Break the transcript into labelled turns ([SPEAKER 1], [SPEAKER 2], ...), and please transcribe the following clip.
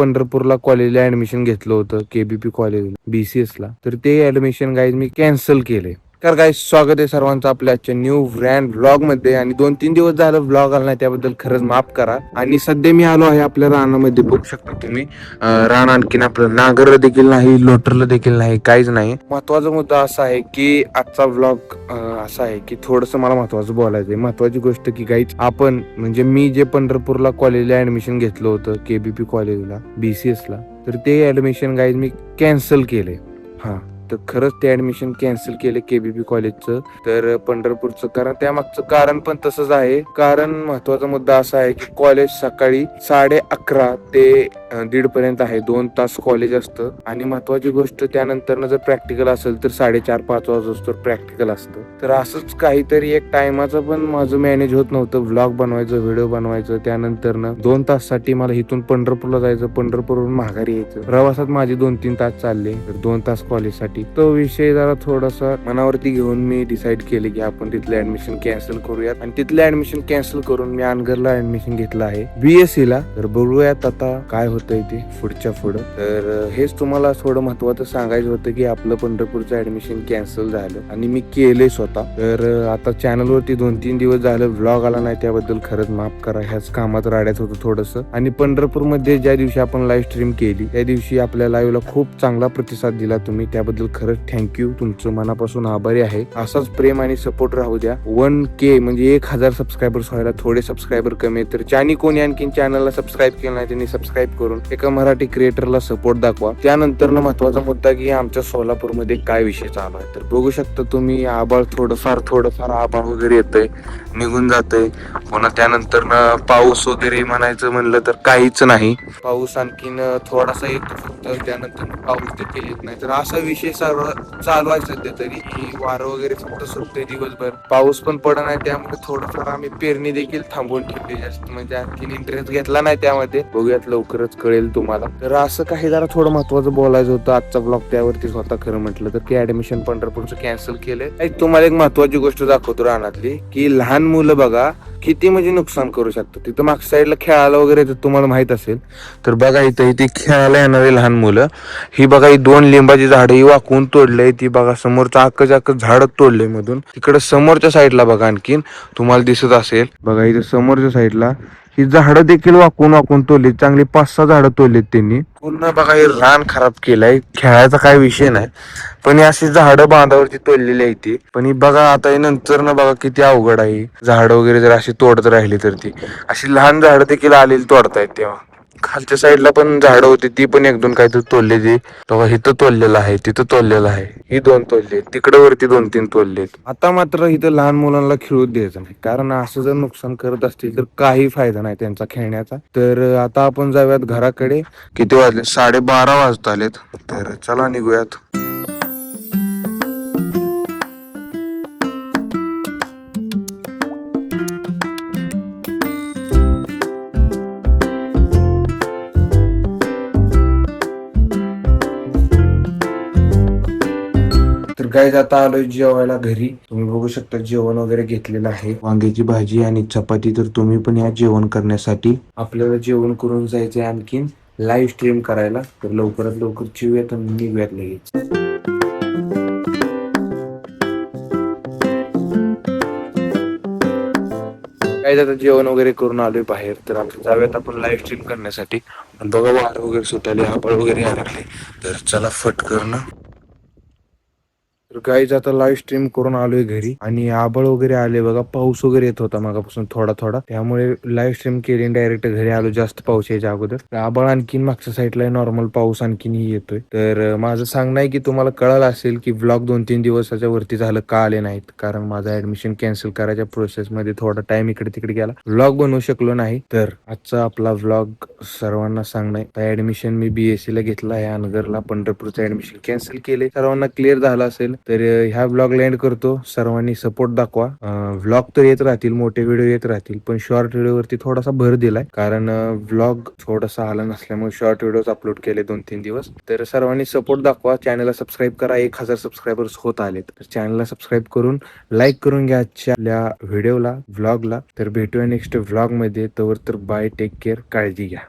[SPEAKER 1] पंढरपूरला कॉलेजला ऍडमिशन घेतलं होतं, केबीपी कॉलेज BCS ला. तर ते ऍडमिशन गाईज मी कॅन्सल केले. तर गाईज स्वागत आहे सर्वांचं आपल्या आजच्या न्यू ब्रँड व्लॉग मध्ये. आणि 2-3 दिवस झालं व्लॉग आला नाही, त्याबद्दल खरंच माफ करा. आणि सध्या मी आलो आहे आपल्या रानामध्ये, बघू शकता तुम्ही. रान आणखीन आपलं नांगरलं देखील नाही, लोटरलं देखील नाही, काहीच नाही. महत्वाचा मुद्दा असा आहे की आजचा व्लॉग असा आहे की थोडंसं मला महत्वाचं बोलायचं आहे. महत्वाची गोष्ट की गाईज आपण म्हणजे मी जे पंढरपूरला कॉलेजला ऍडमिशन घेतलं होतं, केबीपी कॉलेजला BCS ला, तर ते ऍडमिशन गाईज मी कॅन्सल केले. हा, तर खरंच ते ऍडमिशन कॅन्सल केले केबीपी कॉलेजचं, तर पंढरपूरचं. कारण त्यामागचं कारण पण तसंच आहे. कारण महत्वाचा मुद्दा असा आहे की कॉलेज सकाळी 11:30 ते 1:30 पर्यंत आहे, 2 तास कॉलेज असतं. आणि महत्वाची गोष्ट, त्यानंतर जर प्रॅक्टिकल असेल तर 4:30-5 वाजता प्रॅक्टिकल असतं. तर असंच काहीतरी एक टायमाचं पण माझं मॅनेज होत नव्हतं. व्लॉग बनवायचं, व्हिडिओ बनवायचं, त्यानंतर 2 ताससाठी मला इथून पंढरपूरला जायचं, पंढरपूरवरून माघारी यायचं. प्रवासात माझे 2-3 तास चालले, तर 2 तास कॉलेजसाठी. तो विषय जरा थोडासा मनावरती घेऊन मी डिसाईड केले की आपण तिथलं ऍडमिशन कॅन्सल करूयात. आणि तिथलं ऍडमिशन कॅन्सल करून मी अनगरला ऍडमिशन घेतलं आहे BSc ला. तर बघूयात आता काय होतंय ते पुढच्या पुढं. तर हेच तुम्हाला थोडं महत्वाचं सांगायचं होतं की आपलं पंढरपूरचं ऍडमिशन कॅन्सल झालं आणि मी केलंय स्वतः. तर आता चॅनलवरती 2-3 दिवस झालं व्लॉग आला नाही, त्याबद्दल खरंच माफ करा. ह्याच कामात राड्यात होतं थोडंसं. आणि पंढरपूरमध्ये ज्या दिवशी आपण लाईव्ह स्ट्रीम केली, त्या दिवशी आपल्या लाईव्हला खूप चांगला प्रतिसाद दिला तुम्ही, त्याबद्दल खरंच थँक्यू. तुमचं मनापासून आभारी आहे. असाच प्रेम आणि सपोर्ट राहू द्या. 1K म्हणजे 1000 सबस्क्रायबर्स व्हायला थोडे सबस्क्रायबर कमी आहेत. तर ज्यांनी कोणी आणखीन चॅनलला सबस्क्राईब केलं नाही त्यांनी सबस्क्राईब करून एका मराठी क्रिएटरला सपोर्ट दाखवा. त्यानंतर महत्वाचा मुद्दा की आमच्या सोलापूरमध्ये काय विषय चालू आहे. तर बघू शकता तुम्ही, आभाळ थोडंफार आभाळ वगैरे येतंय, निघून जातंय. पुन्हा त्यानंतर पाऊस वगैरे म्हणायचं म्हणलं तर काहीच नाही. पाऊस आणखीन थोडासा येतो फक्त, त्यानंतर पाऊस देखील येत नाही. तर असा विषय चालू आहे सध्या तरी. की वारं वगैरे फक्त सुटते दिवसभर, पाऊस पण पडत नाही. त्यामुळे थोडंफार आम्ही पेरणी देखील थांबवून ठेवली, जास्त म्हणजे आणखीन इंटरेस्ट घेतला नाही त्यामध्ये. बघूयात, लवकरच कळेल तुम्हाला. तर असं काही जरा थोडं महत्वाचं बोलायचं होतं आजचा ब्लॉग, त्यावरतीच होता खरं म्हटलं तर. की ऍडमिशन पंढरपूरचं कॅन्सल केलंय. तुम्हाला एक महत्वाची गोष्ट दाखवतो रानातली, की लहान मुलं बघा किती म्हणजे नुकसान करू शकतात. तिथं मागच्या साईडला खेळायला वगैरे तुम्हाला माहित असेल. तर बघा इथे खेळायला येणारे लहान मुलं, ही बघा ही 2 लिंबाची झाडं ही वाकवून तोडले. ती बघा समोरचं अख्खं झाड तोडले मधून. तिकडे समोरच्या साईडला बघा आणखीन तुम्हाला दिसत असेल, बघा इथे समोरच्या साईडला ही झाडं देखील वाकून तोडली. चांगली 5-6 झाडं तोडलीत त्यांनी. पूर्ण बघा हे रान खराब केलंय. खेळायचा काय विषय नाही, पण ही अशी झाडं बांधावरची तोडलेली आहे ती. पण ही बघा आता नंतर बघा किती अवघड आहे. झाडं वगैरे जर अशी तोडत राहिली तर ती अशी लहान झाडं देखील आलेली तोडतायत. तेव्हा खालच्या साईडला पण झाडं होती, ती पण 1-2 काहीतरी तोडलेली. तेव्हा इथं तोडलेलं आहे, तिथं तोडलेलं आहे, ही 2 तोडले, तिकडे वरती 2-3 तोडलेत. आता मात्र इथं लहान मुलांना खेळू द्यायचं नाही, कारण असं जर नुकसान करत असतील तर काही फायदा नाही त्यांचा खेळण्याचा. तर आता आपण जाऊयात घराकडे. किती वाजले? 12:30 वाजत आलेत. तर चला निघूयात. तर गाईज आता आलोय जेवायला घरी. तुम्ही बघू शकता जेवण वगैरे घेतलेलं आहे, वांग्याची भाजी आणि चपाती. तर तुम्ही पण या जेवण करण्यासाठी. आपल्याला जेवण करून जायचंय आणखीन लाईव्ह स्ट्रीम करायला. तर लवकरात लवकर जेवूयात आणि निघूयात लगेच. काय आता जेवण वगैरे करून आलोय बाहेर. तर आपण जाऊयात आपण लाईव्ह स्ट्रीम करण्यासाठी. बघा वारं वगैरे सुटायले, आभाळ वगैरे यायला लागले. तर चला फटकन. तर गाईज आता लाईव्ह स्ट्रीम करून आलोय घरी आणि आभाळ वगैरे आले बघा. पाऊस वगैरे येत होता मागापासून थोडा थोडा, त्यामुळे लाईव्ह स्ट्रीम केली डायरेक्ट घरी आलो. जास्त पाऊस यायच्या अगोदर आभाळ आणखीन मागच्या साईडला नॉर्मल पाऊस आणखीनही येतोय. तर माझं सांगणं आहे की तुम्हाला कळालं असेल की व्लॉग 2-3 दिवसाच्या वरती झालं का आले नाहीत. कारण माझं ऍडमिशन कॅन्सल करायच्या प्रोसेसमध्ये थोडा टाइम इकडे तिकडे गेला, व्लॉग बनवू शकलो नाही. तर आजचा आपला व्लॉग सर्वांना सांगणं आहे, ऍडमिशन मी BSc ला घेतलं आहे अनगरला. पंढरपूरचं ऍडमिशन कॅन्सल केले. सर्वांना क्लिअर झालं असेल. तर ह्या व्लॉगला एंड करतो. सर्वांनी सपोर्ट दाखवा. व्लॉग तर येत राहतील, मोठे व्हिडिओ येत राहतील, पण शॉर्ट व्हिडिओवरती थोडासा भर दिलाय. कारण व्लॉग थोडासा आला नसल्यामुळे शॉर्ट व्हिडिओज अपलोड केले 2-3 दिवस. तर सर्वांनी सपोर्ट दाखवा. चॅनलला सबस्क्राईब करा. 1000 सबस्क्रायबर्स होत आलेत. तर चॅनलला सबस्क्राईब करून लाईक करून घ्या आजच्या व्हिडिओला, व्लॉगला. तर भेटूया नेक्स्ट व्लॉग मध्ये. तर बाय, टेक केअर, काळजी घ्या.